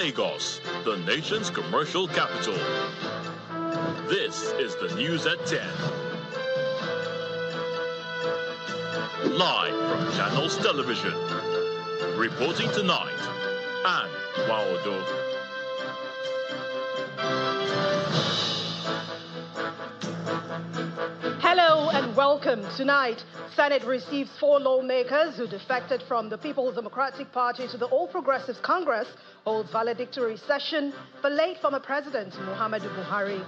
Lagos, the nation's commercial capital. This is the news at 10. Live from Channels Television. Reporting tonight, Anne Waodo. Hello and welcome. Tonight, Senate receives 4 lawmakers who defected from the People's Democratic Party to the All Progressives Congress, holds valedictory session for late former President Muhammadu Buhari.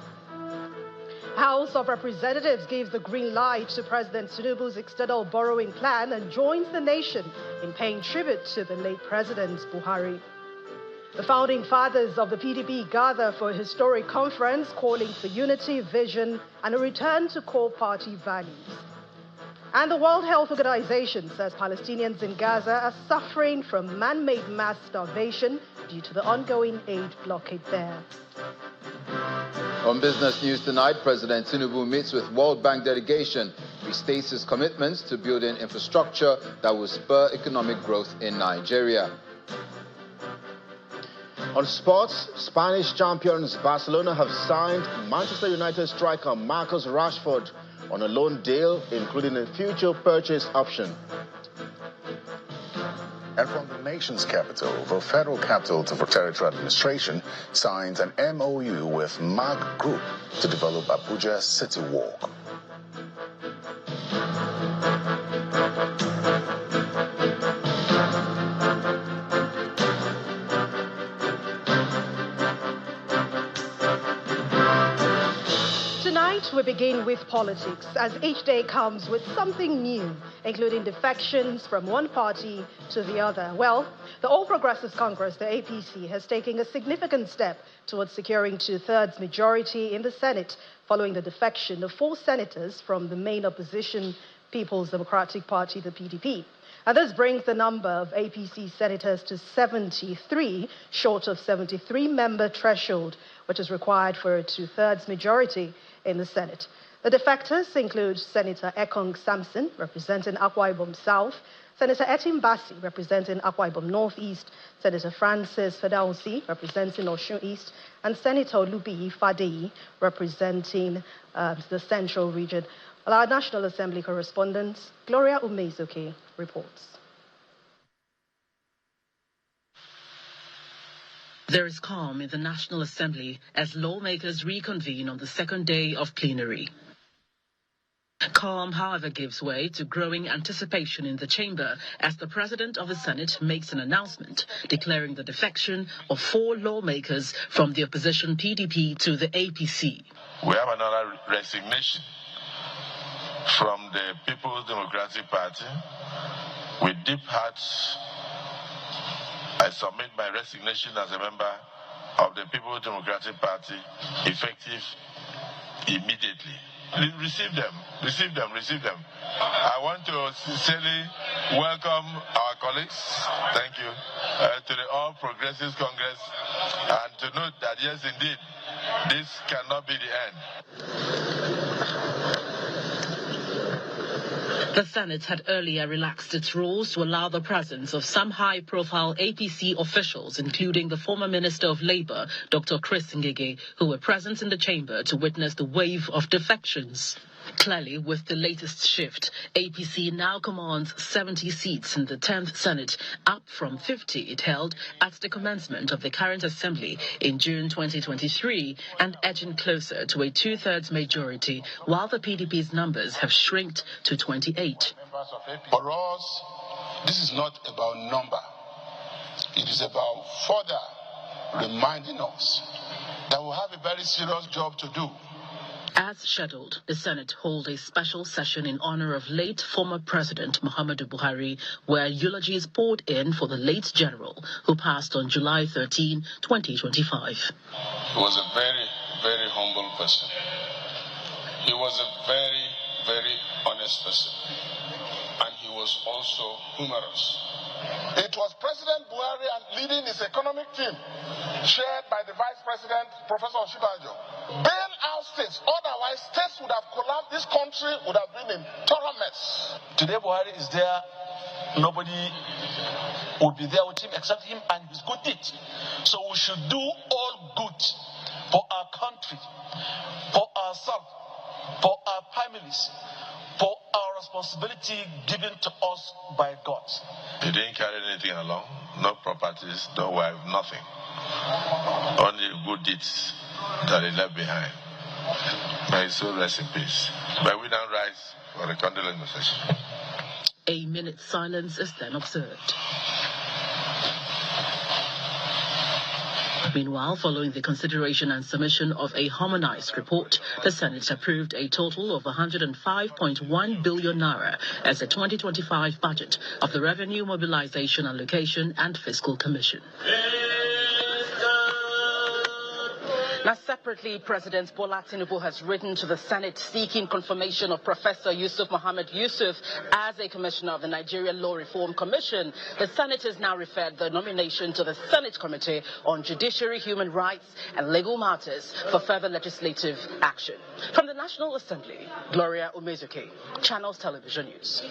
House of Representatives gives the green light to President Tinubu's external borrowing plan and joins the nation in paying tribute to the late President Buhari. The founding fathers of the PDP gather for a historic conference calling for unity, vision, and a return to core party values. And the World Health Organization says Palestinians in Gaza are suffering from man-made mass starvation due to the ongoing aid blockade there. On business news tonight, President Tinubu meets with World Bank delegation. He states his commitments to building infrastructure that will spur economic growth in Nigeria. On sports, Spanish champions Barcelona have signed Manchester United striker Marcus Rashford on a loan deal, including a future purchase option. And from the nation's capital, the Federal Capital Territory Administration signs an MOU with MAG Group to develop Abuja City Walk. Tonight, we begin with politics, as each day comes with something new, including defections from one party to the other. Well, the All Progressives Congress, the APC, has taken a significant step towards securing 2/3 majority in the Senate, following the defection of 4 senators from the main opposition People's Democratic Party, the PDP. And this brings the number of APC senators to 73, short of 73-member threshold, which is required for a 2/3 majority in the Senate. The defectors include Senator Ekong Samson, representing Akwa Ibom South, Senator Etim Bassi, representing Akwa Ibom Northeast, Senator Francis Fedausi, representing Osun East, and Senator Lubi Fadeyi, representing the Central Region. Well, our National Assembly correspondent, Gloria Umezuke, reports. There is calm in the National Assembly as lawmakers reconvene on the second day of plenary. Calm, however, gives way to growing anticipation in the chamber as the President of the Senate makes an announcement declaring the defection of 4 lawmakers from the opposition PDP to the APC. We have another resignation from the People's Democratic Party. With deep hearts, I submit my resignation as a member of the People's Democratic Party, effective immediately. Receive them. I want to sincerely welcome our colleagues, thank you, to the All Progressives Congress, and to note that, yes, indeed, this cannot be the end. The Senate had earlier relaxed its rules to allow the presence of some high-profile APC officials, including the former Minister of Labour, Dr. Chris Ngige, who were present in the chamber to witness the wave of defections. Clearly, with the latest shift, APC now commands 70 seats in the 10th Senate, up from 50 it held at the commencement of the current assembly in June 2023, and edging closer to a 2/3 majority, while the PDP's numbers have shrinked to 28. For us, this is not about number. It is about further reminding us that we have a very serious job to do. As scheduled, the Senate holds a special session in honor of late former President Muhammadu Buhari, where eulogies poured in for the late general, who passed on July 13, 2025. He was a very, very humble person. He was a very, very honest person. And he was also humorous. It was President Buhari and leading his economic team, chaired by the Vice President, Professor Oshibanjo, bail out states. Otherwise, states would have collapsed. This country would have been in total mess. Today, Buhari is there. Nobody would be there with him except him and his good deeds. So we should do all good for our country, for ourselves, for our families, for our responsibility given to us by God. He didn't carry anything along, no properties, no wife, nothing. Only good deeds that he left behind. May his soul rest in peace. May we now rise for the condolence session. A minute's silence is then observed. Meanwhile, following the consideration and submission of a harmonized report, the Senate approved a total of 105.1 billion naira as the 2025 budget of the Revenue Mobilization Allocation and Fiscal Commission. Now, separately, President Bola Tinubu has written to the Senate seeking confirmation of Professor Yusuf Mohammed Yusuf as a commissioner of the Nigeria Law Reform Commission. The Senate has now referred the nomination to the Senate Committee on Judiciary, Human Rights and Legal Matters for further legislative action. From the National Assembly, Gloria Umezuke, Channels Television News.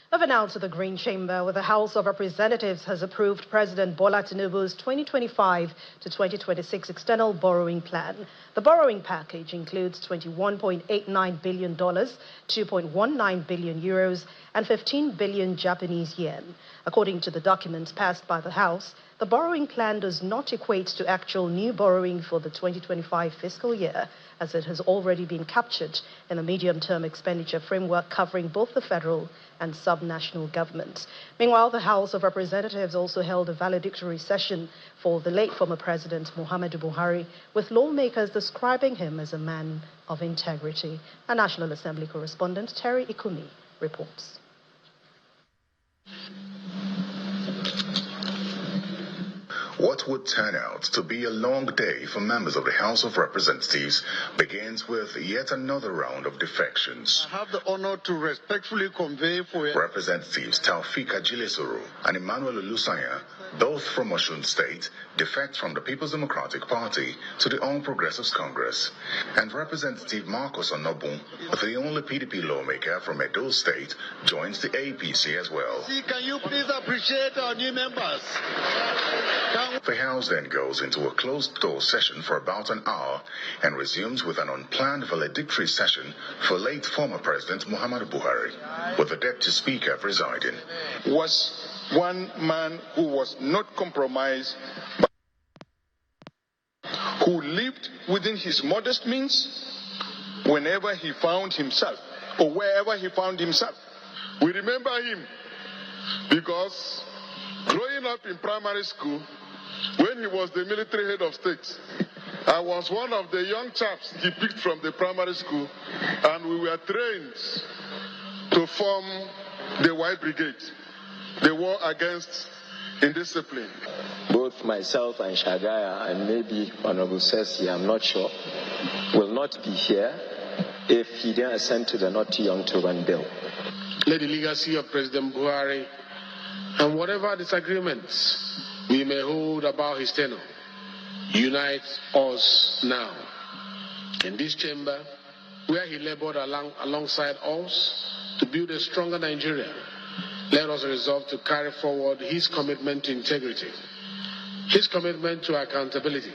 Over now to the Green Chamber, where the House of Representatives has approved President Bola Tinubu's 2025 to 2026 external borrowing plan. The borrowing package includes $21.89 billion, 2.19 billion euros, and 15 billion Japanese yen. According to the documents passed by the House, the borrowing plan does not equate to actual new borrowing for the 2025 fiscal year, as it has already been captured in the medium-term expenditure framework covering both the federal and sub-national governments. Meanwhile, the House of Representatives also held a valedictory session for the late former President Muhammadu Buhari, with lawmakers describing him as a man of integrity. Our National Assembly correspondent Terry Ikumi reports. What would turn out to be a long day for members of the House of Representatives begins with yet another round of defections. I have the honor to respectfully convey for Representatives Taufik Ajilesuru and Emmanuel Olusanya, both from Osun State, defect from the People's Democratic Party to the All Progressives Congress. And Representative Marcos Onobun, the only PDP lawmaker from Edo State, joins the APC as well. Can you please appreciate our new members? The House then goes into a closed-door session for about an hour and resumes with an unplanned valedictory session for late former President Muhammadu Buhari, with the Deputy Speaker presiding. Was one man who was not compromised, but who lived within his modest means whenever he found himself or wherever he found himself. We remember him because growing up in primary school, when he was the military head of state, I was one of the young chaps he picked from the primary school, and we were trained to form the White Brigade, the war against indiscipline. Both myself and Shagaya, and maybe Honorable Sessi, I'm not sure, will not be here if he didn't assent to the Not Too Young to Run bill. Let the legacy of President Buhari and whatever disagreements we may hold about his tenure unite us now. In this chamber, where he labored alongside us to build a stronger Nigeria, let us resolve to carry forward his commitment to integrity, his commitment to accountability,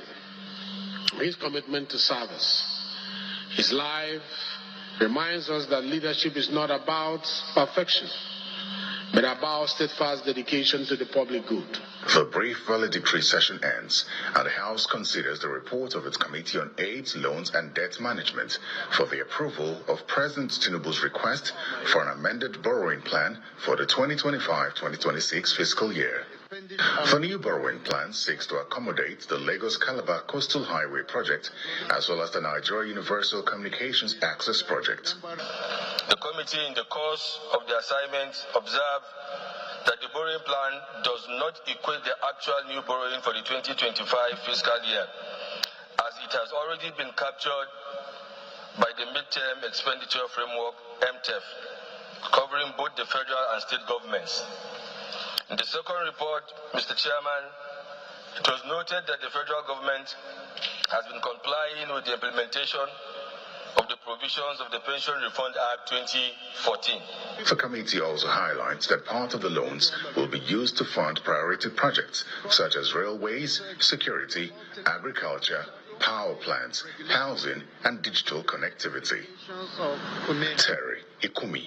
his commitment to service. His life reminds us that leadership is not about perfection, but about steadfast dedication to the public good. The brief valedictory session ends, and the House considers the report of its Committee on Aid, Loans and Debt Management for the approval of President Tinubu's request for an amended borrowing plan for the 2025-2026 fiscal year. The new borrowing plan seeks to accommodate the Lagos-Calabar Coastal Highway project as well as the Nigeria Universal Communications Access project. The committee, in the course of the assignment, observed that the borrowing plan does not equate the actual new borrowing for the 2025 fiscal year, as it has already been captured by the Midterm Expenditure Framework, MTEF, covering both the federal and state governments. In the second report, Mr. Chairman, it was noted that the federal government has been complying with the implementation of the provisions of the Pension Reform Act 2014. The committee also highlights that part of the loans will be used to fund priority projects such as railways, security, agriculture, power plants, housing, and digital connectivity. Terry Ikumi,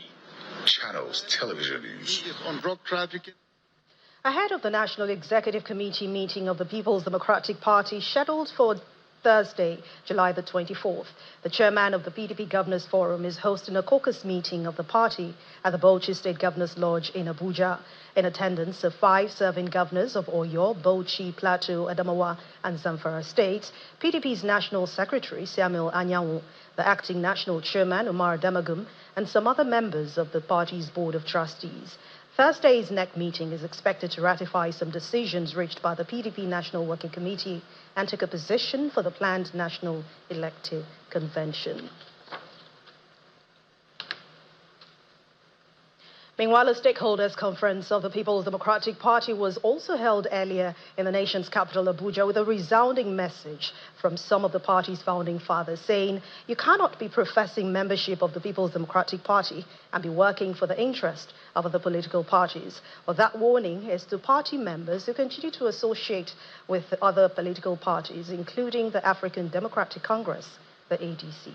Channels Television News. On drug trafficking. Ahead of the National Executive Committee meeting of the People's Democratic Party scheduled for Thursday, July the 24th, the chairman of the PDP Governors Forum is hosting a caucus meeting of the party at the Bauchi State Governors Lodge in Abuja. In attendance are 5 serving governors of Oyo, Bauchi, Plateau, Adamawa, and Zamfara states, PDP's National Secretary Samuel Anyanwu, the acting national chairman Umar Damagum, and some other members of the party's Board of Trustees. Thursday's NEC meeting is expected to ratify some decisions reached by the PDP National Working Committee and take a position for the planned National Elective Convention. Meanwhile, a stakeholders conference of the People's Democratic Party was also held earlier in the nation's capital, Abuja, with a resounding message from some of the party's founding fathers saying you cannot be professing membership of the People's Democratic Party and be working for the interest of other political parties. Well, that warning is to party members who continue to associate with other political parties, including the African Democratic Congress, the ADC.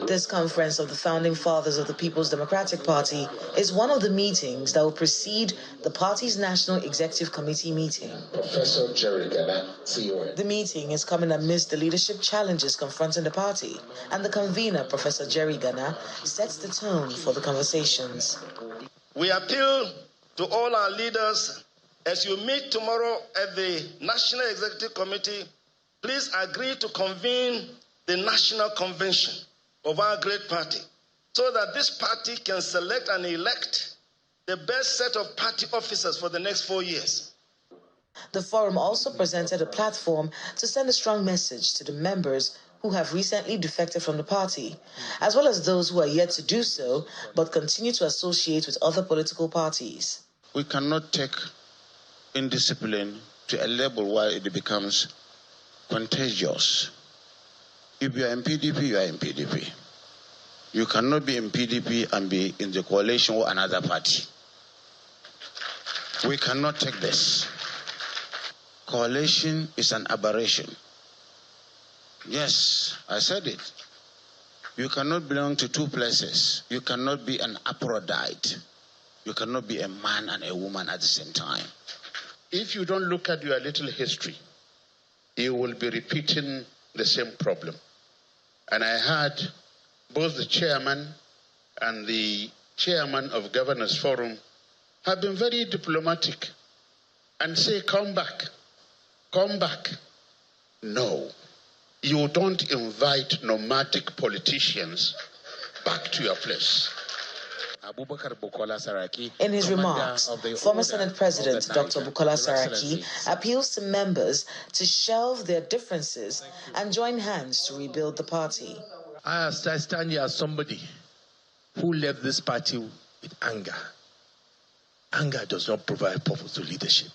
This conference of the founding fathers of the People's Democratic Party is one of the meetings that will precede the party's National Executive Committee meeting. Professor Jerry Ghana, CEO. The meeting is coming amidst the leadership challenges confronting the party, and the convener, Professor Jerry Ghana, sets the tone for the conversations. We appeal to all our leaders as you meet tomorrow at the National Executive Committee, please agree to convene the National Convention of our great party so that this party can select and elect the best set of party officers for the next 4 years. The forum also presented a platform to send a strong message to the members who have recently defected from the party, as well as those who are yet to do so but continue to associate with other political parties. We cannot take indiscipline to a level where it becomes contagious. If you are in PDP, you are in PDP. You cannot be in PDP and be in the coalition with another party. We cannot take this. Coalition is an aberration. Yes, I said it. You cannot belong to two places. You cannot be an Aphrodite. You cannot be a man and a woman at the same time. If you don't look at your little history, you will be repeating the same problem. And I heard both the chairman and the chairman of Governors Forum have been very diplomatic and say, come back, come back. No, you don't invite nomadic politicians back to your place. In his remarks, former Senate President Dr. Bukola Saraki appeals to members to shelve their differences and join hands to rebuild the party. I stand here as somebody who left this party with anger. Anger does not provide purpose to leadership.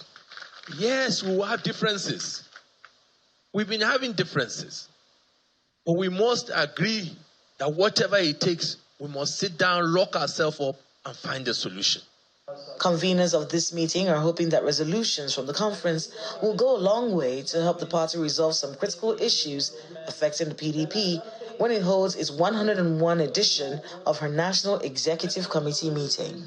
Yes, we will have differences. We've been having differences. But we must agree that whatever it takes, we must sit down, lock ourselves up, and find a solution. Conveners of this meeting are hoping that resolutions from the conference will go a long way to help the party resolve some critical issues affecting the PDP when it holds its 101 edition of her National Executive Committee meeting.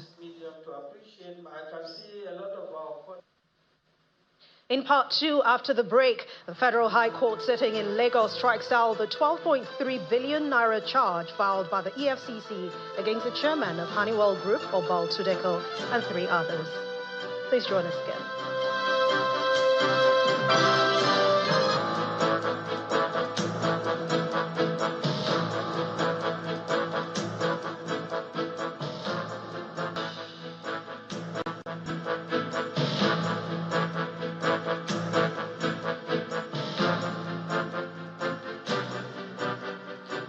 In part two, after the break, the Federal High Court sitting in Lagos strikes out the 12.3 billion naira charge filed by the EFCC against the chairman of Honeywell Group, Obal Tudeko, and 3 others. Please join us again.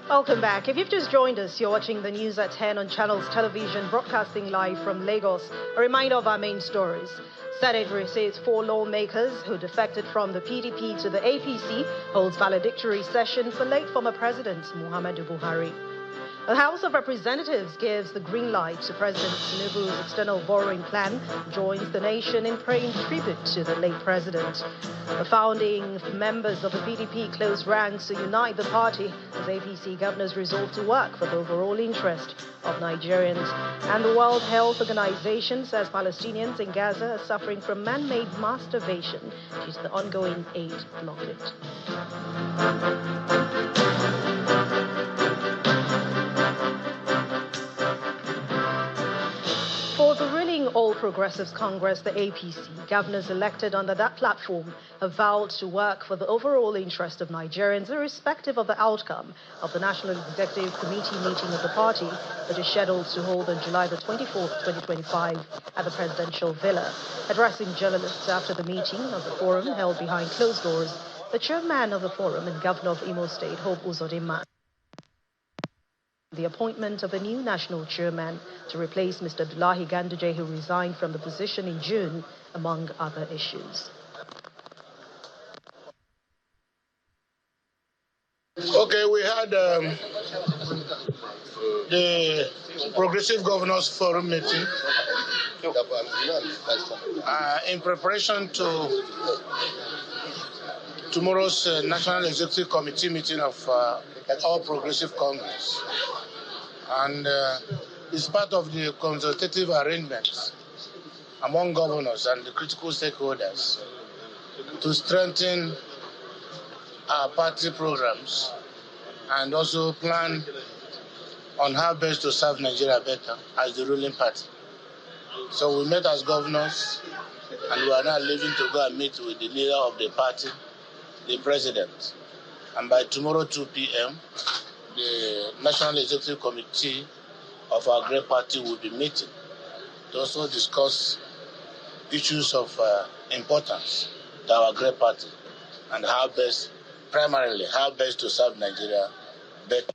Welcome back. If you've just joined us, you're watching the news at 10 on Channels Television, broadcasting live from Lagos. A reminder of our main stories. Senate receives 4 lawmakers who defected from the PDP to the APC, holds valedictory session for late former President Muhammadu Buhari. The House of Representatives gives the green light to President Tinubu's external borrowing plan, joins the nation in paying tribute to the late president. The founding members of the PDP close ranks to unite the party as APC governors resolve to work for the overall interest of Nigerians. And the World Health Organization says Palestinians in Gaza are suffering from man-made mass starvation due to the ongoing aid blockade. For the ruling All Progressives Congress, the APC, governors elected under that platform have vowed to work for the overall interest of Nigerians, irrespective of the outcome of the National Executive Committee meeting of the party, which is scheduled to hold on July the 24th, 2025, at the Presidential Villa. Addressing journalists after the meeting of the forum held behind closed doors, the chairman of the forum and governor of Imo State, Hope Uzodinma, the appointment of a new national chairman to replace Mr. Abdullahi Ganduje, who resigned from the position in June, among other issues. Okay, we had the Progressive Governors Forum meeting in preparation to tomorrow's National Executive Committee meeting of All Progressive Congress. And it's part of the consultative arrangements among governors and the critical stakeholders to strengthen our party programs and also plan on how best to serve Nigeria better as the ruling party. So we met as governors, and we are now leaving to go and meet with the leader of the party, the president. And by tomorrow 2 p.m., the National Executive Committee of our great party will be meeting to also discuss issues of importance to our great party and how best, primarily, how best to serve Nigeria better.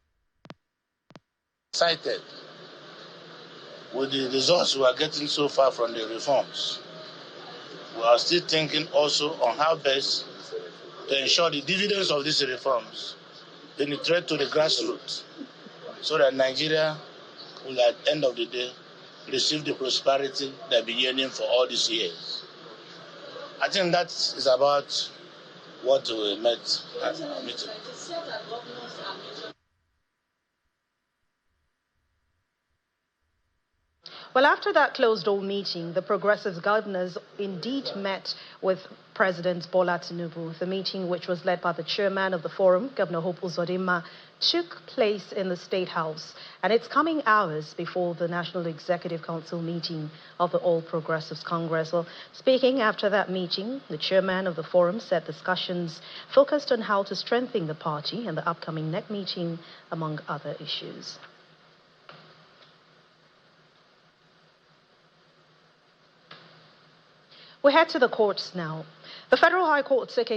Excited with the results we are getting so far from the reforms. We are still thinking also on how best to ensure the dividends of these reforms penetrate to the grassroots so that Nigeria will, at the end of the day, receive the prosperity they've been yearning for all these years. I think that is about what we met at our meeting. Well, after that closed-door meeting, the Progressive governors indeed met with President Bola Tinubu. The meeting, which was led by the chairman of the forum, Governor Hope Uzodinma, took place in the State House, and it's coming hours before the National Executive Council meeting of the All Progressives Congress. Well, speaking after that meeting, the chairman of the forum said discussions focused on how to strengthen the party and the upcoming NEC meeting, among other issues. We head to the courts now. The Federal High Court took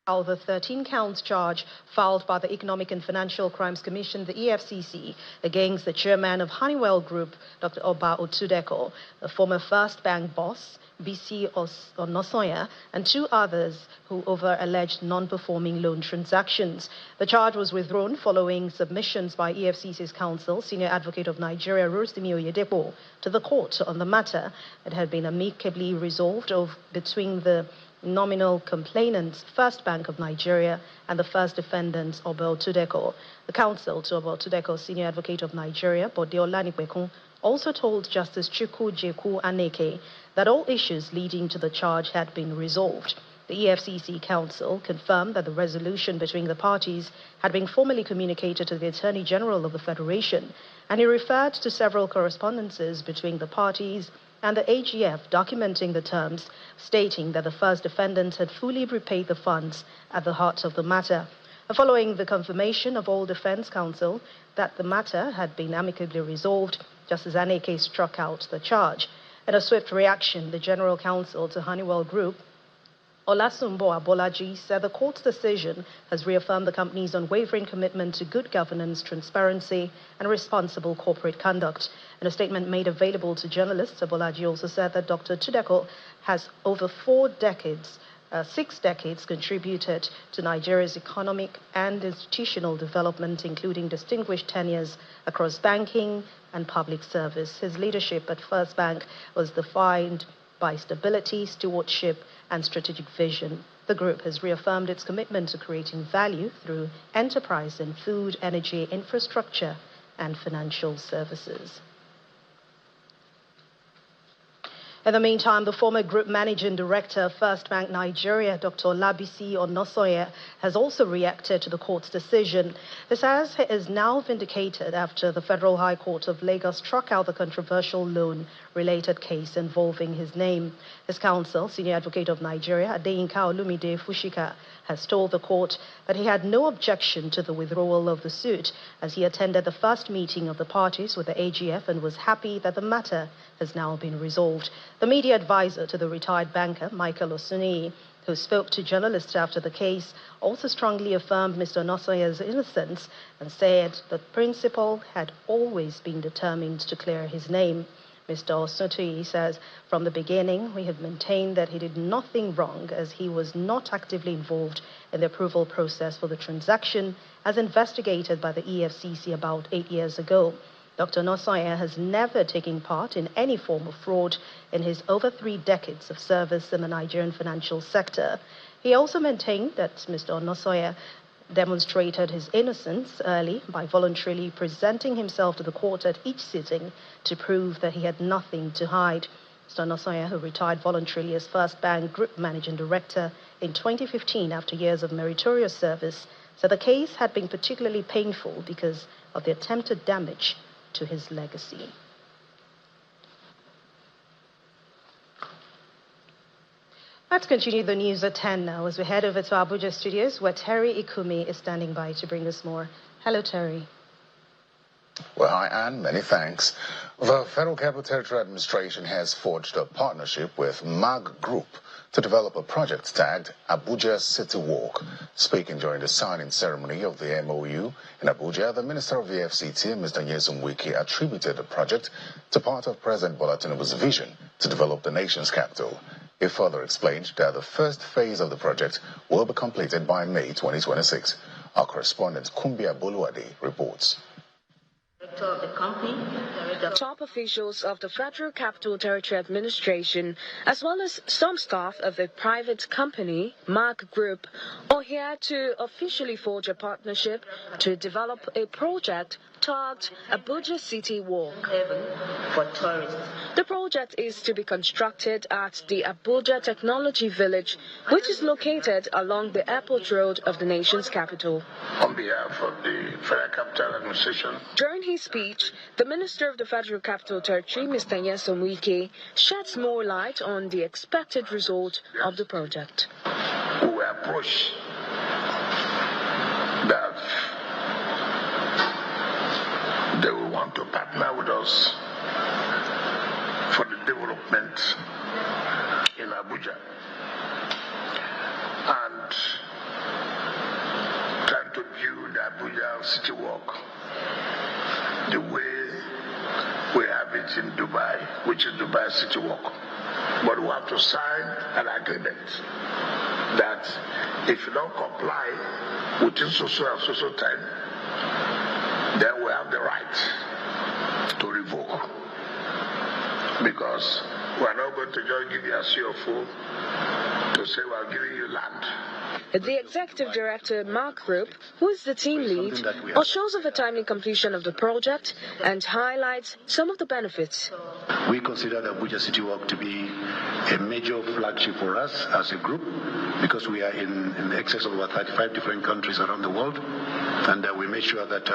the 13 counts charge filed by the Economic and Financial Crimes Commission, the EFCC, against the chairman of Honeywell Group, Dr. Oba Otudeko, the former First Bank boss, BC Onosoya, and 2 others who over alleged non-performing loan transactions. The charge was withdrawn following submissions by EFCC's counsel, Senior Advocate of Nigeria, Rotimi Oyedepo, to the court on the matter. It had been amicably resolved between the nominal complainants, First Bank of Nigeria, and the first defendants, Oba Otudeko. The counsel to Oba Otudeko, Senior Advocate of Nigeria, Bode Olanipekun, also told Justice Chukwu Jeku Aneke that all issues leading to the charge had been resolved. The EFCC counsel confirmed that the resolution between the parties had been formally communicated to the Attorney General of the Federation, and he referred to several correspondences between the parties and the AGF documenting the terms, stating that the first defendant had fully repaid the funds at the heart of the matter. Following the confirmation of all defense counsel that the matter had been amicably resolved, Justice Aneke struck out the charge. In a swift reaction, the General Counsel to Honeywell Group, Olasunbo Abolaji said the court's decision has reaffirmed the company's unwavering commitment to good governance, transparency, and responsible corporate conduct. In a statement made available to journalists, Abolaji also said that Dr. Tudeko has over 6 decades contributed to Nigeria's economic and institutional development, including distinguished tenures across banking and public service. His leadership at First Bank was defined by stability, stewardship, and strategic vision. The group has reaffirmed its commitment to creating value through enterprise in food, energy, infrastructure, and financial services. In the meantime, the former Group Managing Director of First Bank Nigeria, Dr. Labisi Onosoye, has also reacted to the court's decision. This as he is now vindicated after the Federal High Court of Lagos struck out the controversial loan-related case involving his name. His counsel, Senior Advocate of Nigeria, Adeyinka Olumide Fushika, has told the court that he had no objection to the withdrawal of the suit, as he attended the first meeting of the parties with the AGF and was happy that the matter has now been resolved. The media advisor to the retired banker, Michael Osuni, who spoke to journalists after the case, also strongly affirmed Mr. Onosoye's innocence and said the principal had always been determined to clear his name. Mr. Osuni says, from the beginning, we have maintained that he did nothing wrong as he was not actively involved in the approval process for the transaction as investigated by the EFCC about 8 years ago. Dr. Onosoye has never taken part in any form of fraud in his over 3 decades of service in the Nigerian financial sector. He also maintained that Mr. Onosoye demonstrated his innocence early by voluntarily presenting himself to the court at each sitting to prove that he had nothing to hide. Mr. Onosoye, who retired voluntarily as First Bank Group Managing Director in 2015 after years of meritorious service, said the case had been particularly painful because of the attempted damage to his legacy. Let's continue the news at 10 now as we head over to Abuja studios where Terry Ikumi is standing by to bring us more. Hello, Terry. Well, hi, Anne. Many thanks. The Federal Capital Territory Administration has forged a partnership with MAG Group to develop a project tagged Abuja City Walk. Speaking during the signing ceremony of the MOU in Abuja, the Minister of the FCT, Mr. Nyesom Wike, attributed the project to part of President Bola Tinubu's vision to develop the nation's capital. He further explained that the first phase of the project will be completed by May 2026. Our correspondent Kumbia Boluade reports. Of the company, top officials of the Federal Capital Territory Administration, as well as some staff of the private company, MAG Group, are here to officially forge a partnership to develop a project tagged Abuja City Walk. For tourists. The project is to be constructed at the Abuja Technology Village, which is located along the airport road of the nation's capital. On behalf of the Federal Capital Administration, during his speech, the Minister of the Federal Capital Territory, Mr. Nyesom Wike, sheds more light on the expected result of the project. We were approached that they will want to partner with us for the development in Abuja and trying to build the Abuja City Walk the way we have it in Dubai, which is Dubai City Walk. But we have to sign an agreement that if you don't comply within so and so time, then we have the right to revoke. Because we are not going to just give you a CFO to say we are giving you land. The Executive Director, MAG Group, who is the team lead, assures of a timely completion of the project and highlights some of the benefits. We consider the Abuja City Walk to be a major flagship for us as a group because we are in excess of about 35 different countries around the world, and we make sure that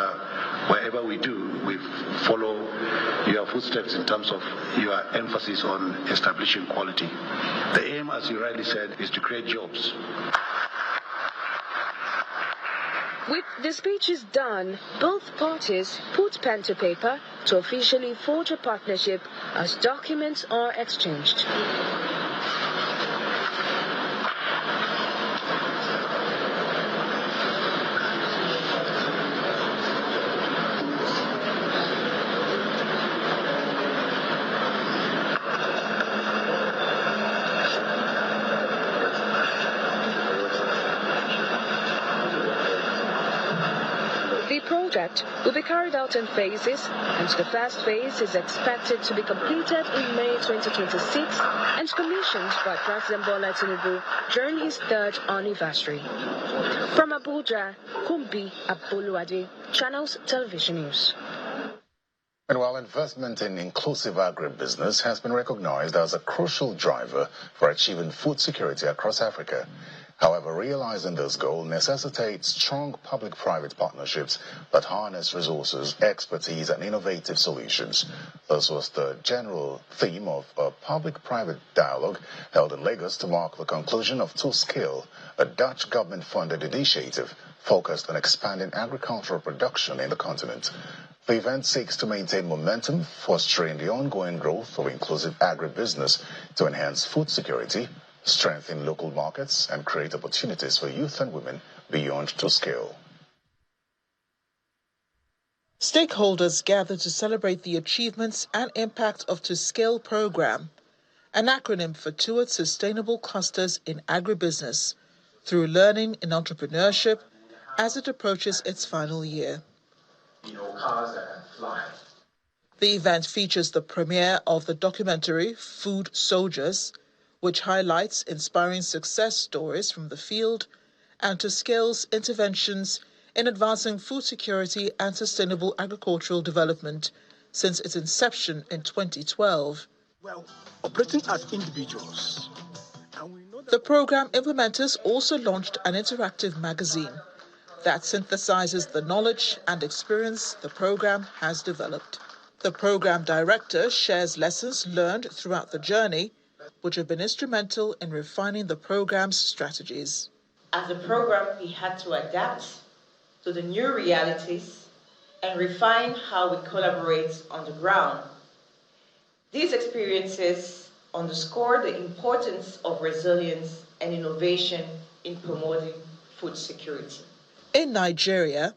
wherever we do, we follow your footsteps in terms of your emphasis on establishing quality. The aim, as you rightly said, is to create jobs. With the speeches done, both parties put pen to paper to officially forge a partnership as documents are exchanged. project will be carried out in phases, and the first phase is expected to be completed in May 2026 and commissioned by President Bola Tinubu during his 3rd anniversary. From Abuja, Kumbi Abuluade, Channels Television News. And while investment in inclusive agribusiness has been recognized as a crucial driver for achieving food security across Africa, however, realizing this goal necessitates strong public-private partnerships that harness resources, expertise, and innovative solutions. This was the general theme of a public-private dialogue held in Lagos to mark the conclusion of To Scale, a Dutch government-funded initiative focused on expanding agricultural production in the continent. The event seeks to maintain momentum, fostering the ongoing growth of inclusive agribusiness to enhance food security, strengthen local markets, and create opportunities for youth and women beyond To Scale. Stakeholders gathered to celebrate the achievements and impact of To Scale program, an acronym for Towards Sustainable Clusters in Agribusiness, through learning in entrepreneurship as it approaches its final year. Cars that can fly. The event features the premiere of the documentary Food Soldiers, which highlights inspiring success stories from the field and To Scale's interventions in advancing food security and sustainable agricultural development since its inception in 2012. Well, operating as individuals. The program implementers also launched an interactive magazine that synthesizes the knowledge and experience the program has developed. The program director shares lessons learned throughout the journey, which have been instrumental in refining the program's strategies. As a program, we had to adapt to the new realities and refine how we collaborate on the ground. These experiences underscore the importance of resilience and innovation in promoting food security. In Nigeria,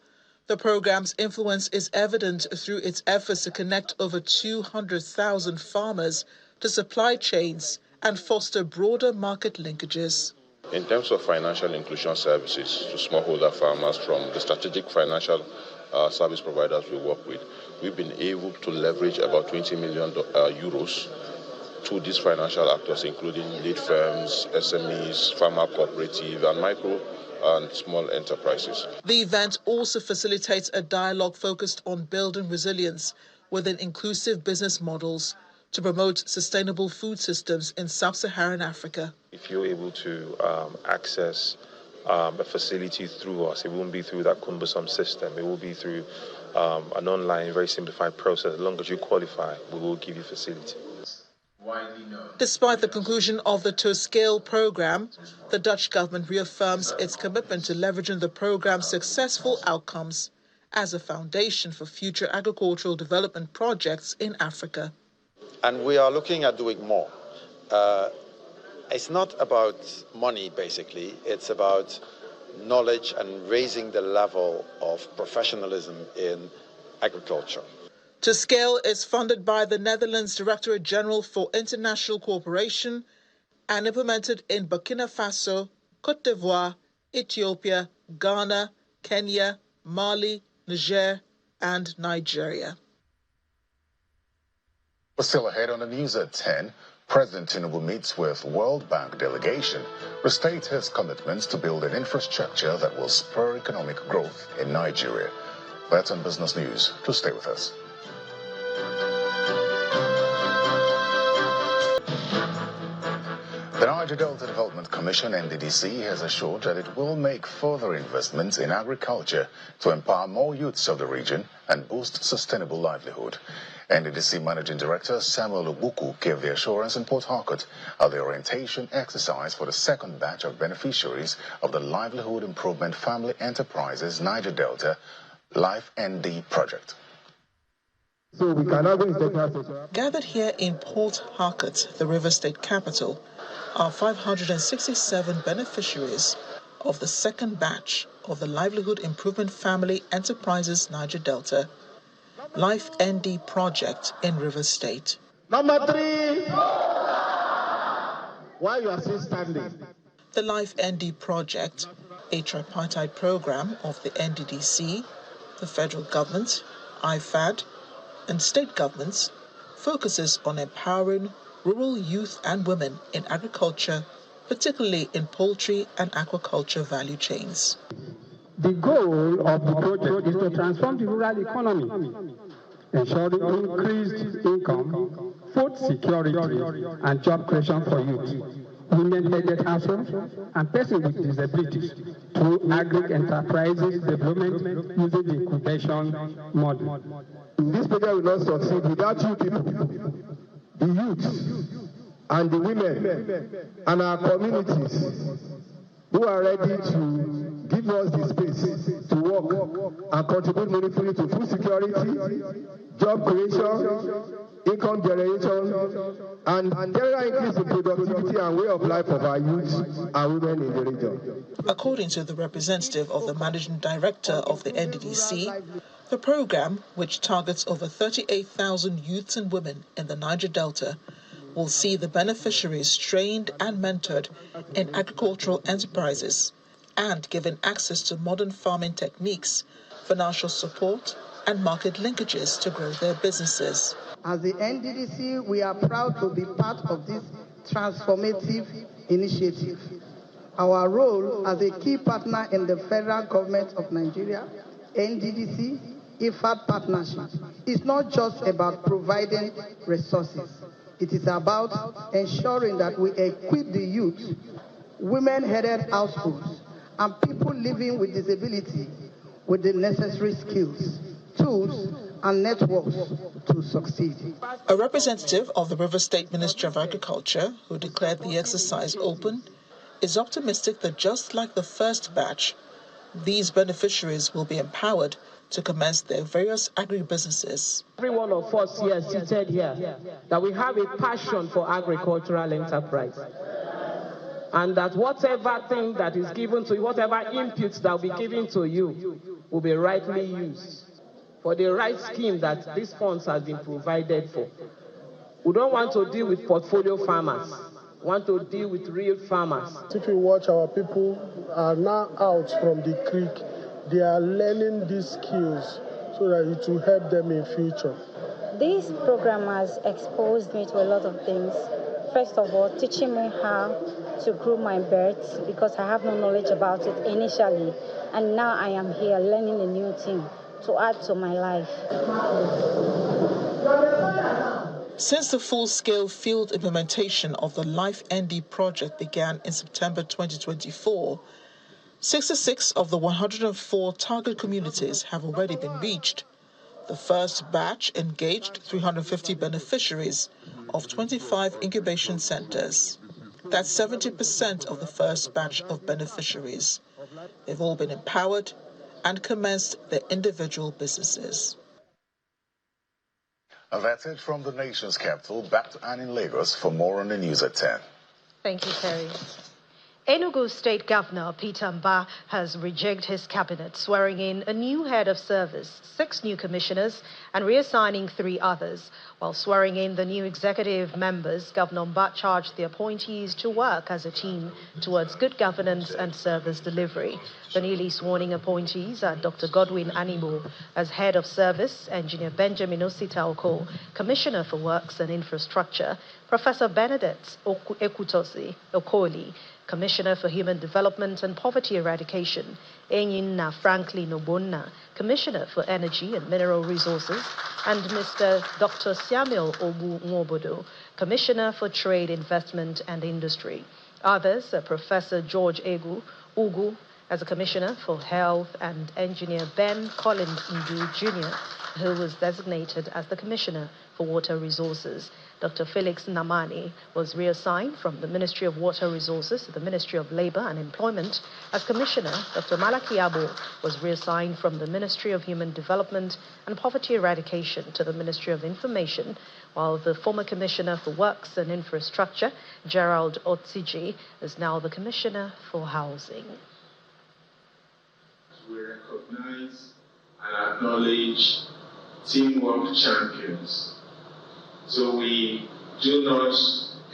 the program's influence is evident through its efforts to connect over 200,000 farmers to supply chains and foster broader market linkages. In terms of financial inclusion services to smallholder farmers from the strategic financial service providers we work with, we've been able to leverage about 20 million euros to these financial actors, including lead firms, SMEs, farmer cooperative, and micro and small enterprises. The event also facilitates a dialogue focused on building resilience within inclusive business models to promote sustainable food systems in sub-Saharan Africa. If you're able to access a facility through us, it won't be through that cumbersome system. It will be through an online, very simplified process. As long as you qualify, we will give you facility. Despite the conclusion of the To Scale program, the Dutch government reaffirms its commitment to leveraging the program's successful outcomes as a foundation for future agricultural development projects in Africa. And we are looking at doing more. It's not about money, basically. It's about knowledge and raising the level of professionalism in agriculture. To Scale is funded by the Netherlands Directorate General for International Cooperation and implemented in Burkina Faso, Côte d'Ivoire, Ethiopia, Ghana, Kenya, Mali, Niger, and Nigeria. We're still ahead on the news at 10. President Tinubu meets with World Bank delegation, restates his commitments to build an infrastructure that will spur economic growth in Nigeria. That's on Business News. To stay with us. The Niger Delta Development Commission, NDDC, has assured that it will make further investments in agriculture to empower more youths of the region and boost sustainable livelihood. NDDC Managing Director Samuel Obuku gave the assurance in Port Harcourt at the orientation exercise for the second batch of beneficiaries of the Livelihood Improvement Family Enterprises Niger Delta Life ND project. So we can now go gathered here in Port Harcourt, the River State capital, are 567 beneficiaries of the second batch of the Livelihood Improvement Family Enterprises Niger Delta Life ND project in River State. Number 3. Why you are still standing? The Life ND project, a tripartite program of the NDDC, The federal government, IFAD, and state governments focuses on empowering rural youth and women in agriculture, particularly in poultry and aquaculture value chains. The goal of the project is to transform the rural economy, ensuring increased income, food security, and job creation for youth, women-headed households, and persons with disabilities through agri-enterprises development using the incubation model. This project will not succeed without you people, the youth, and the women, and our communities who are ready to give us the space to work and contribute meaningfully to food security, job creation, income generation, and general increase in productivity and way of life of our youth and women in the region. According to the representative of the managing director of the NDDC, the program, which targets over 38,000 youths and women in the Niger Delta, will see the beneficiaries trained and mentored in agricultural enterprises and given access to modern farming techniques, financial support, and market linkages to grow their businesses. As the NDDC, we are proud to be part of this transformative initiative. Our role as a key partner in the federal government of Nigeria, NDDC, IFAD partnership, is not just about providing resources. It is about ensuring that we equip the youth, women-headed households, and people living with disability with the necessary skills, tools, and networks to succeed. A representative of the River State Ministry of Agriculture, who declared the exercise open, is optimistic that just like the first batch, these beneficiaries will be empowered to commence their various agribusinesses. Every one of us here seated here, that we have a passion for agricultural enterprise. And that whatever thing that is given to you, whatever inputs that will be given to you, will be rightly used for the right scheme that these funds have been provided for. We don't want to deal with portfolio farmers. We want to deal with real farmers. If you watch, our people are now out from the creek. They are learning these skills so that it will help them in future. This program has exposed me to a lot of things. First of all, teaching me how to grow my birds because I have no knowledge about it initially. And now I am here learning a new thing to add to my life. Since the full-scale field implementation of the Life ND project began in September 2024, 66 of the 104 target communities have already been reached. The first batch engaged 350 beneficiaries of 25 incubation centers. That's 70% of the first batch of beneficiaries. They've all been empowered and commenced their individual businesses. That's it from the nation's capital. Back to Anne in Lagos for more on the news at 10. Thank you, Terry. Enugu State Governor Peter Mba has rejigged his cabinet, swearing in a new head of service, 6 new commissioners, and reassigning 3 others. While swearing in the new executive members, Governor Mba charged the appointees to work as a team towards good governance and service delivery. The newly sworn-in appointees are Dr. Godwin Animo as head of service, Engineer Benjamin Osita Oko, Commissioner for Works and Infrastructure, Professor Benedict Ekutosi Okoli, Commissioner for Human Development and Poverty Eradication, Enyinna Franklin Obonna, Commissioner for Energy and Mineral Resources, and Mr. Dr. Samuel Obu Nwobodo, Commissioner for Trade, Investment and Industry. Others are Professor George Ugu as a Commissioner for Health and Engineer Ben Collins Ndu Jr., who was designated as the Commissioner for Water Resources. Dr. Felix Namani was reassigned from the Ministry of Water Resources to the Ministry of Labor and Employment. As Commissioner, Dr. Malaki Abo was reassigned from the Ministry of Human Development and Poverty Eradication to the Ministry of Information, while the former Commissioner for Works and Infrastructure, Gerald Otsiji, is now the Commissioner for Housing. We recognize and acknowledge teamwork champions. So we do not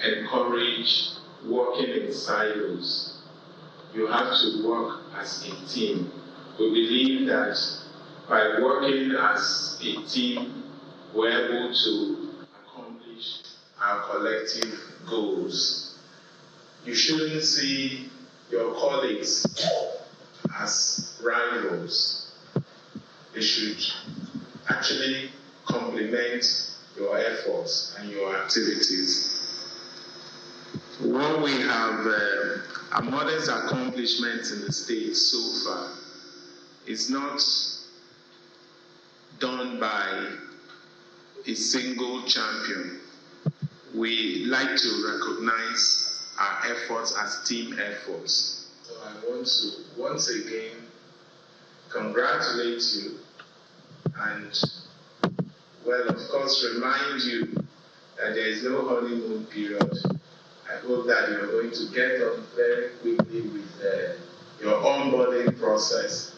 encourage working in silos. You have to work as a team. We believe that by working as a team, we're able to accomplish our collective goals. You shouldn't see your colleagues as rivals. They should actually complement your efforts and your activities. What we have, our modest accomplishments in the state so far is not done by a single champion. We like to recognize our efforts as team efforts. So I want to once again congratulate you and, well, of course, remind you that there is no honeymoon period. I hope that you're going to get on very quickly with your onboarding process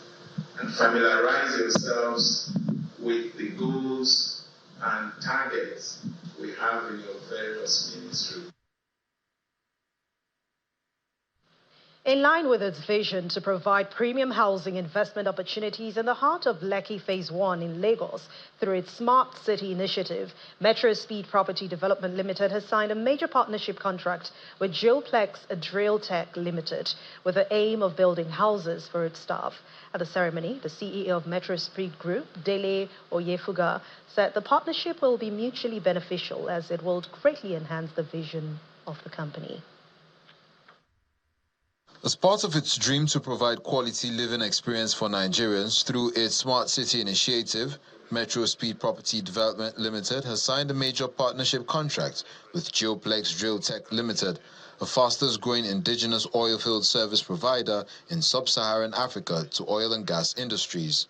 and familiarize yourselves with the goals and targets we have in your various ministries. In line with its vision to provide premium housing investment opportunities in the heart of Lekki Phase 1 in Lagos through its Smart City initiative, Metro Speed Property Development Limited has signed a major partnership contract with Geoplex Drill Tech Limited with the aim of building houses for its staff. At the ceremony, the CEO of Metro Speed Group, Dele Oyefuga, said the partnership will be mutually beneficial as it will greatly enhance the vision of the company. As part of its dream to provide quality living experience for Nigerians through its Smart City initiative, Metro Speed Property Development Limited has signed a major partnership contract with Geoplex Drill Tech Limited, the fastest growing indigenous oilfield service provider in sub-Saharan Africa to oil and gas industries.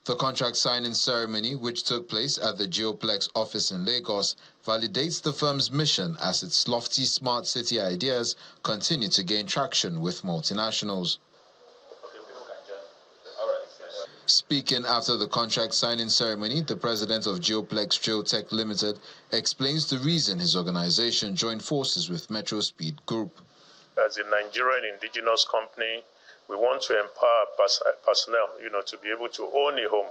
The contract signing ceremony, which took place at the Geoplex office in Lagos, validates the firm's mission as its lofty smart city ideas continue to gain traction with multinationals. Speaking after the contract signing ceremony, the president of Geoplex Drill Tech Limited explains the reason his organization joined forces with Metro Speed Group. As a Nigerian indigenous company, we want to empower personnel, to be able to own a home.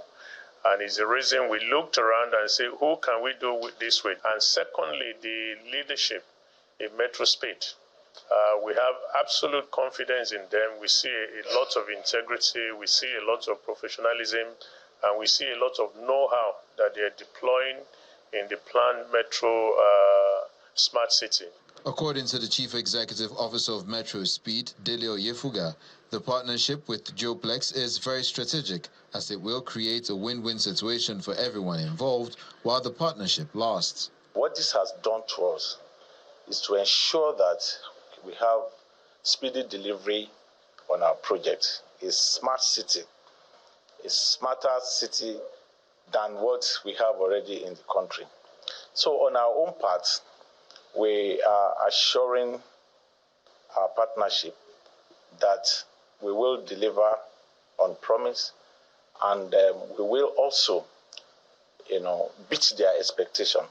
And it's the reason we looked around and said, who can we do this with? And secondly, the leadership in Metro Speed. We have absolute confidence in them. We see a lot of integrity, we see a lot of professionalism, and we see a lot of know-how that they're deploying in the planned Metro Smart City. According to the Chief Executive Officer of Metro Speed, Dele Oyefuga, the partnership with Geoplex is very strategic as it will create a win-win situation for everyone involved while the partnership lasts. What this has done to us is to ensure that we have speedy delivery on our project. It's smart city. It's smarter city than what we have already in the country. So on our own part, we are assuring our partnership that we will deliver on promise, and we will also, beat their expectation.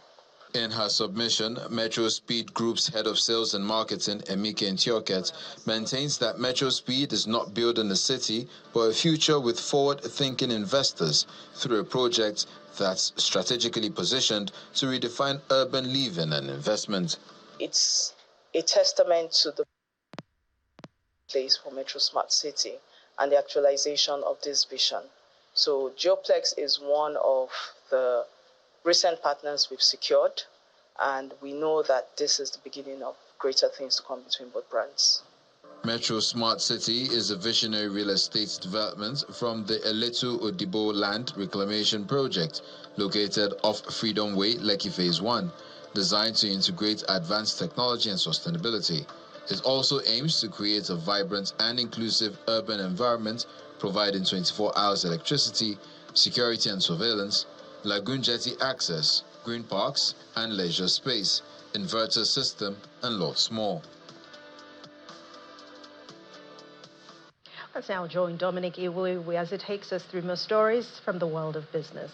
In her submission, Metro Speed Group's head of sales and marketing, Emike Ntioket, maintains that Metro Speed is not building a city, but a future with forward-thinking investors through a project that's strategically positioned to redefine urban living and investment. It's a testament to the place for Metro Smart City and the actualization of this vision. So Geoplex is one of the recent partners we've secured, and we know that this is the beginning of greater things to come between both brands. Metro Smart City is a visionary real estate development from the Eletu Odibo Land Reclamation Project, located off Freedom Way, Lekki Phase 1, designed to integrate advanced technology and sustainability. It also aims to create a vibrant and inclusive urban environment, providing 24 hours electricity, security and surveillance, lagoon jetty access, green parks and leisure space, inverter system, and lots more. Let's now join Dominic Iwu as it takes us through more stories from the world of business.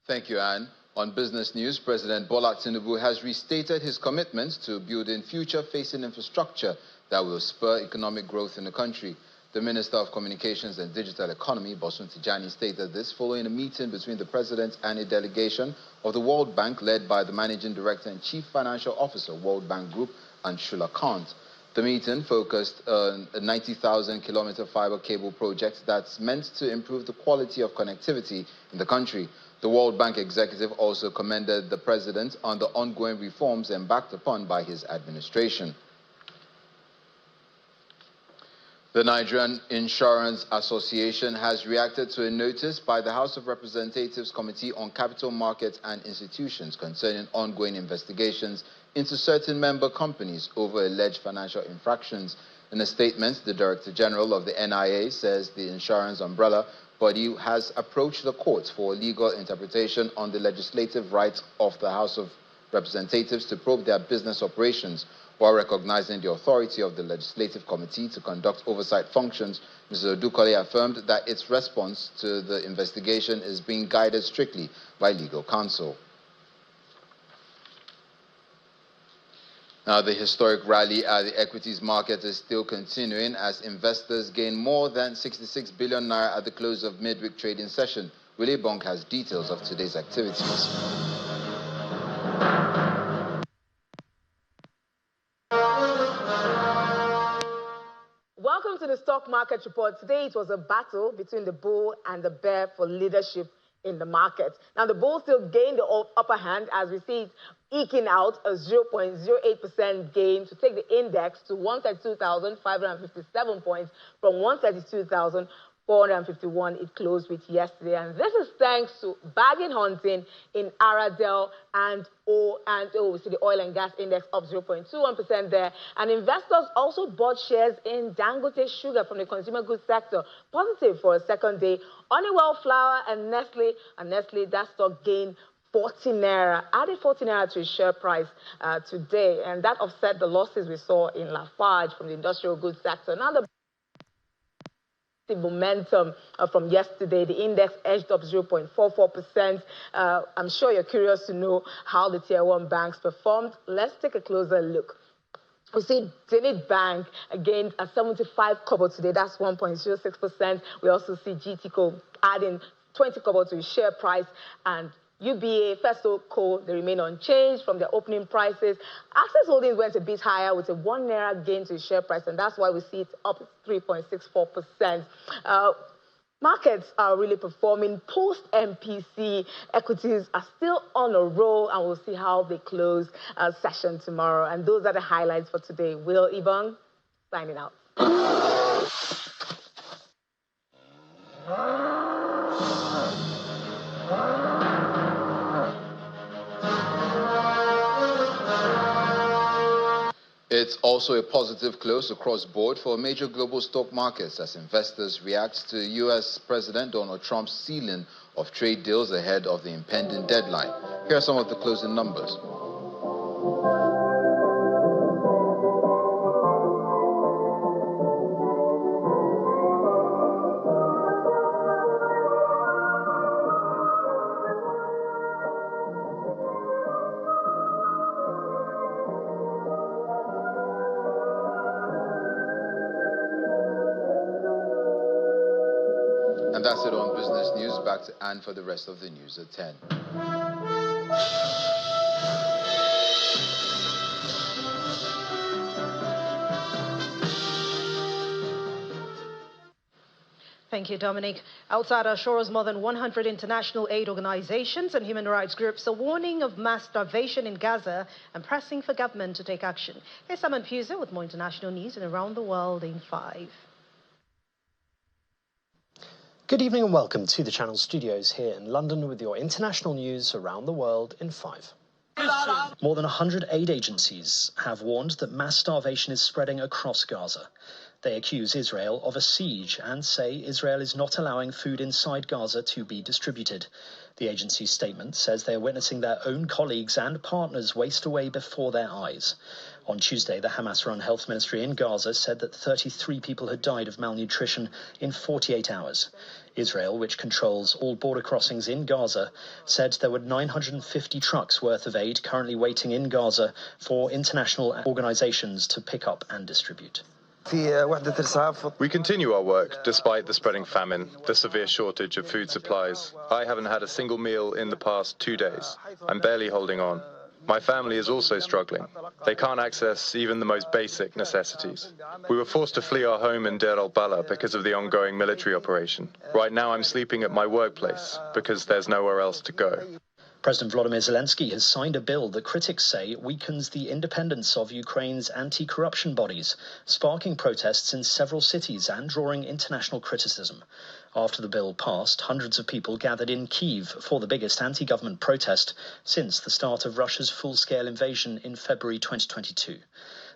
Thank you, Anne. On business news, President Bola Tinubu has restated his commitment to building future-facing infrastructure that will spur economic growth in the country. The Minister of Communications and Digital Economy, Bosun Tijani, stated this following a meeting between the President and a delegation of the World Bank led by the Managing Director and Chief Financial Officer, World Bank Group, Anshula Kant. The meeting focused on a 90,000-kilometer fiber cable project that's meant to improve the quality of connectivity in the country. The World Bank executive also commended the President on the ongoing reforms embarked upon by his administration. The Nigerian Insurance Association has reacted to a notice by the House of Representatives Committee on Capital Markets and Institutions concerning ongoing investigations into certain member companies over alleged financial infractions. In a statement, the Director General of the NIA says the insurance umbrella body has approached the courts for legal interpretation on the legislative rights of the House of Representatives to probe their business operations. While recognizing the authority of the Legislative Committee to conduct oversight functions, Mr. Odukole affirmed that its response to the investigation is being guided strictly by legal counsel. Now, the historic rally at the equities market is still continuing as investors gain more than 66 billion naira at the close of midweek trading session. Willie Bonk has details of today's activities. Welcome to the stock market report. Today it was a battle between the bull and the bear for leadership in the market. Now the bull still gained the upper hand as we see it eking out a 0.08% gain to take the index to 132,557 points from 132,451 it closed with yesterday. And this is thanks to bargain hunting in Aradel and we see the oil and gas index up 0.21% there. And investors also bought shares in Dangote Sugar from the consumer goods sector, positive for a second day. Honeywell Flour and Nestle, that stock gained 40 naira, added 40 naira to its share price today. And that offset the losses we saw in Lafarge from the industrial goods sector. Now the momentum from yesterday, the index edged up 0.44%. I'm sure you're curious to know how the Tier 1 banks performed. Let's take a closer look. We see Zenith Bank gained a 75 kobo today. That's 1.06%. We also see GTCO adding 20 kobo to its share price, and UBA, Festo Co, they remain unchanged from their opening prices. Access Holdings went a bit higher with a 1 naira gain to its share price, and that's why we see it up 3.64%. Markets are really performing. Post-MPC equities are still on a roll, and we'll see how they close session tomorrow. And those are the highlights for today. Will Ibon, signing out. It's also a positive close across board for major global stock markets as investors react to U.S. President Donald Trump's sealing of trade deals ahead of the impending deadline. Here are some of the closing numbers. And that's it on business news. Back to Anne for the rest of the news at 10. Thank you, Dominic. Outside our shores, more than 100 international aid organizations and human rights groups are warning of mass starvation in Gaza and pressing for government to take action. Here's Simon Puser with more international news and around the world in 5. Good evening and welcome to the Channel Studios here in London with your international news around the world in 5. More than 100 aid agencies have warned that mass starvation is spreading across Gaza. They accuse Israel of a siege and say Israel is not allowing food inside Gaza to be distributed. The agency's statement says they are witnessing their own colleagues and partners waste away before their eyes. On Tuesday, the Hamas-run health ministry in Gaza said that 33 people had died of malnutrition in 48 hours. Israel, which controls all border crossings in Gaza, said there were 950 trucks worth of aid currently waiting in Gaza for international organizations to pick up and distribute. We continue our work despite the spreading famine, the severe shortage of food supplies. I haven't had a single meal in the past 2 days. I'm barely holding on. My family is also struggling. They can't access even the most basic necessities. We were forced to flee our home in Deir al-Balah because of the ongoing military operation. Right now I'm sleeping at my workplace because there's nowhere else to go. President Volodymyr Zelensky has signed a bill that critics say weakens the independence of Ukraine's anti-corruption bodies, sparking protests in several cities and drawing international criticism. After the bill passed, hundreds of people gathered in Kyiv for the biggest anti-government protest since the start of Russia's full-scale invasion in February 2022.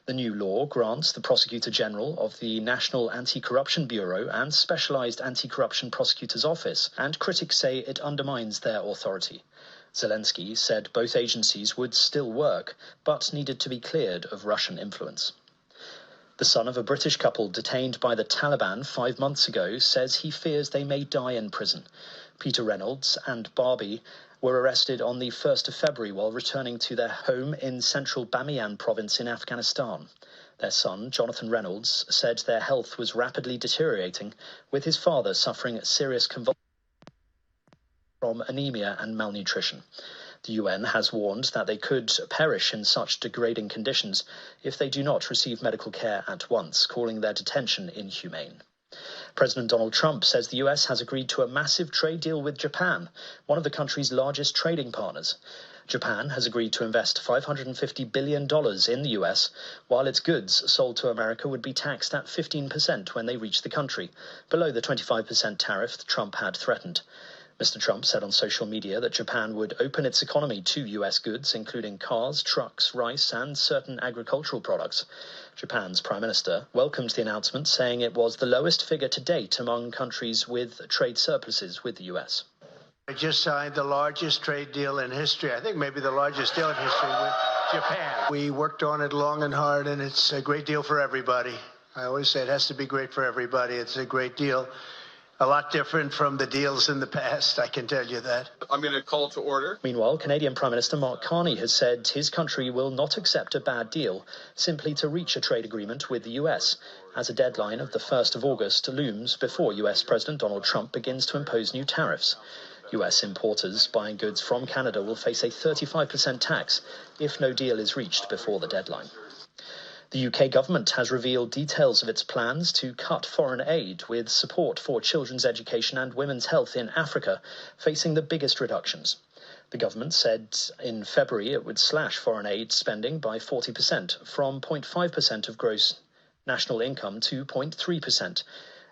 The new law grants the Prosecutor General of the National Anti-Corruption Bureau and Specialized Anti-Corruption Prosecutor's Office, and critics say it undermines their authority. Zelensky said both agencies would still work, but needed to be cleared of Russian influence. The son of a British couple detained by the Taliban 5 months ago says he fears they may die in prison. Peter Reynolds and Barbie were arrested on the 1st of February while returning to their home in central Bamiyan province in Afghanistan. Their son, Jonathan Reynolds, said their health was rapidly deteriorating, with his father suffering serious convulsions from anemia and malnutrition. The UN has warned that they could perish in such degrading conditions if they do not receive medical care at once, calling their detention inhumane. President Donald Trump says the US has agreed to a massive trade deal with Japan, one of the country's largest trading partners. Japan has agreed to invest $550 billion in the US, while its goods sold to America would be taxed at 15% when they reach the country, below the 25% tariff Trump had threatened. Mr. Trump said on social media that Japan would open its economy to US goods, including cars, trucks, rice, and certain agricultural products. Japan's Prime Minister welcomed the announcement, saying it was the lowest figure to date among countries with trade surpluses with the US. I just signed the largest trade deal in history, I think maybe the largest deal in history with Japan. We worked on it long and hard, and it's a great deal for everybody. I always say it has to be great for everybody. It's a great deal. A lot different from the deals in the past, I can tell you that. I'm going to call to order. Meanwhile, Canadian Prime Minister Mark Carney has said his country will not accept a bad deal simply to reach a trade agreement with the US, as a deadline of the 1st of August looms before US President Donald Trump begins to impose new tariffs. US importers buying goods from Canada will face a 35% tax if no deal is reached before the deadline. The UK government has revealed details of its plans to cut foreign aid, with support for children's education and women's health in Africa facing the biggest reductions. The government said in February it would slash foreign aid spending by 40%, from 0.5% of gross national income to 0.3%.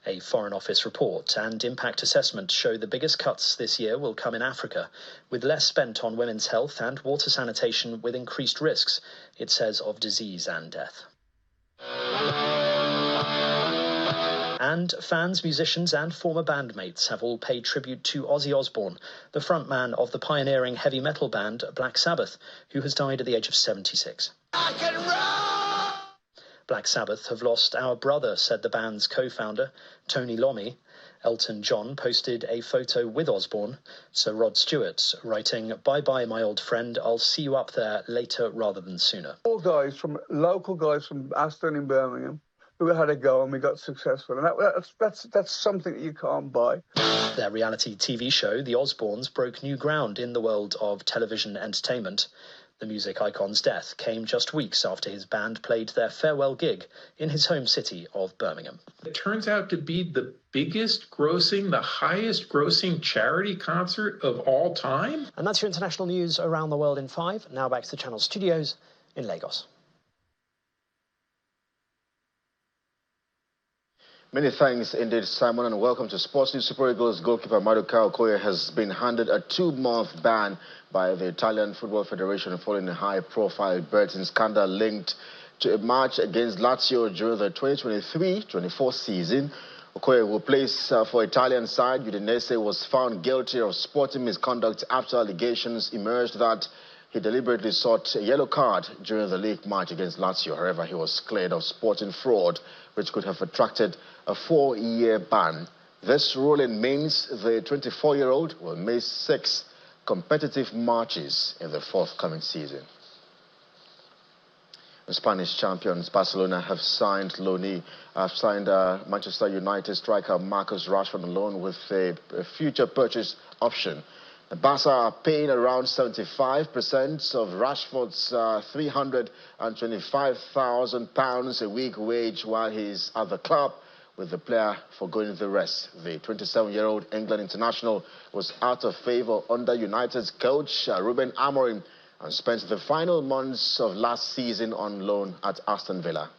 A Foreign Office report and impact assessment show the biggest cuts this year will come in Africa, with less spent on women's health and water sanitation, with increased risks, it says, of disease and death. And fans, musicians and former bandmates have all paid tribute to Ozzy Osbourne, the frontman of the pioneering heavy metal band Black Sabbath, who has died at the age of 76. Black Sabbath have lost our brother, said the band's co-founder, Tony Iommi. Elton John posted a photo with Osbourne, Sir Rod Stewart writing, "Bye-bye, my old friend, I'll see you up there later rather than sooner." Local guys from Aston in Birmingham, who had a go and we got successful, and that's something that you can't buy. Their reality TV show, The Osbournes, broke new ground in the world of television entertainment. The music icon's death came just weeks after his band played their farewell gig in his home city of Birmingham. It turns out to be the highest grossing charity concert of all time. And that's your international news around the world in 5. Now back to the Channel studios in Lagos. Many thanks indeed, Simon, and welcome to Sports News. Super Eagles goalkeeper Maduka Okoye has been handed a 2-month ban by the Italian Football Federation following a high-profile betting scandal linked to a match against Lazio during the 2023-24 season. Okoye, who plays for Italian side Udinese, was found guilty of sporting misconduct after allegations emerged that he deliberately sought a yellow card during the league match against Lazio. However, he was cleared of sporting fraud, which could have attracted a 4-year ban. This ruling means the 24-year-old will miss 6 competitive matches in the forthcoming season. The Spanish champions Barcelona have signed Manchester United striker Marcus Rashford on loan with a future purchase option. The Barca are paying around 75% of Rashford's £325,000 a week wage while he's at the club, with the player forgoing the rest. The 27-year-old England international was out of favour under United's coach Ruben Amorim and spent the final months of last season on loan at Aston Villa.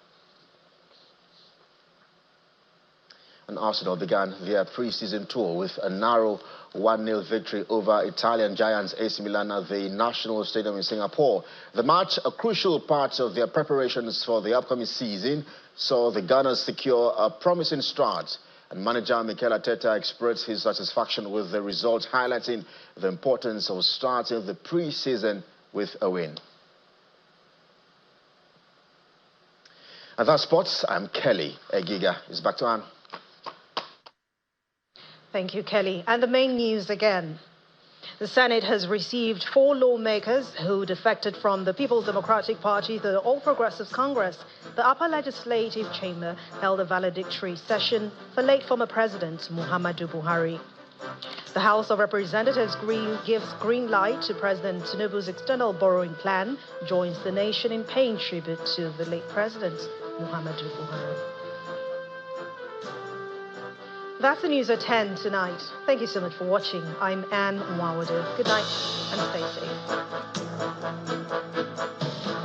And Arsenal began their pre-season tour with a narrow 1-0 victory over Italian giants AC Milan at the National Stadium in Singapore. The match, a crucial part of their preparations for the upcoming season, saw the Gunners secure a promising start. And manager Mikel Arteta expressed his satisfaction with the result, highlighting the importance of starting the pre-season with a win. And that's sports. I'm Kelly Egiga. It's back to Anne. Thank you, Kelly. And the main news again. The Senate has received 4 lawmakers who defected from the People's Democratic Party to the All Progressives Congress. The upper legislative chamber held a valedictory session for late former President Muhammadu Buhari. The House of Representatives gives green light to President Tinubu's external borrowing plan, joins the nation in paying tribute to the late President Muhammadu Buhari. That's the news at 10 tonight. Thank you so much for watching. I'm Anne Nwawade. Good night and stay safe.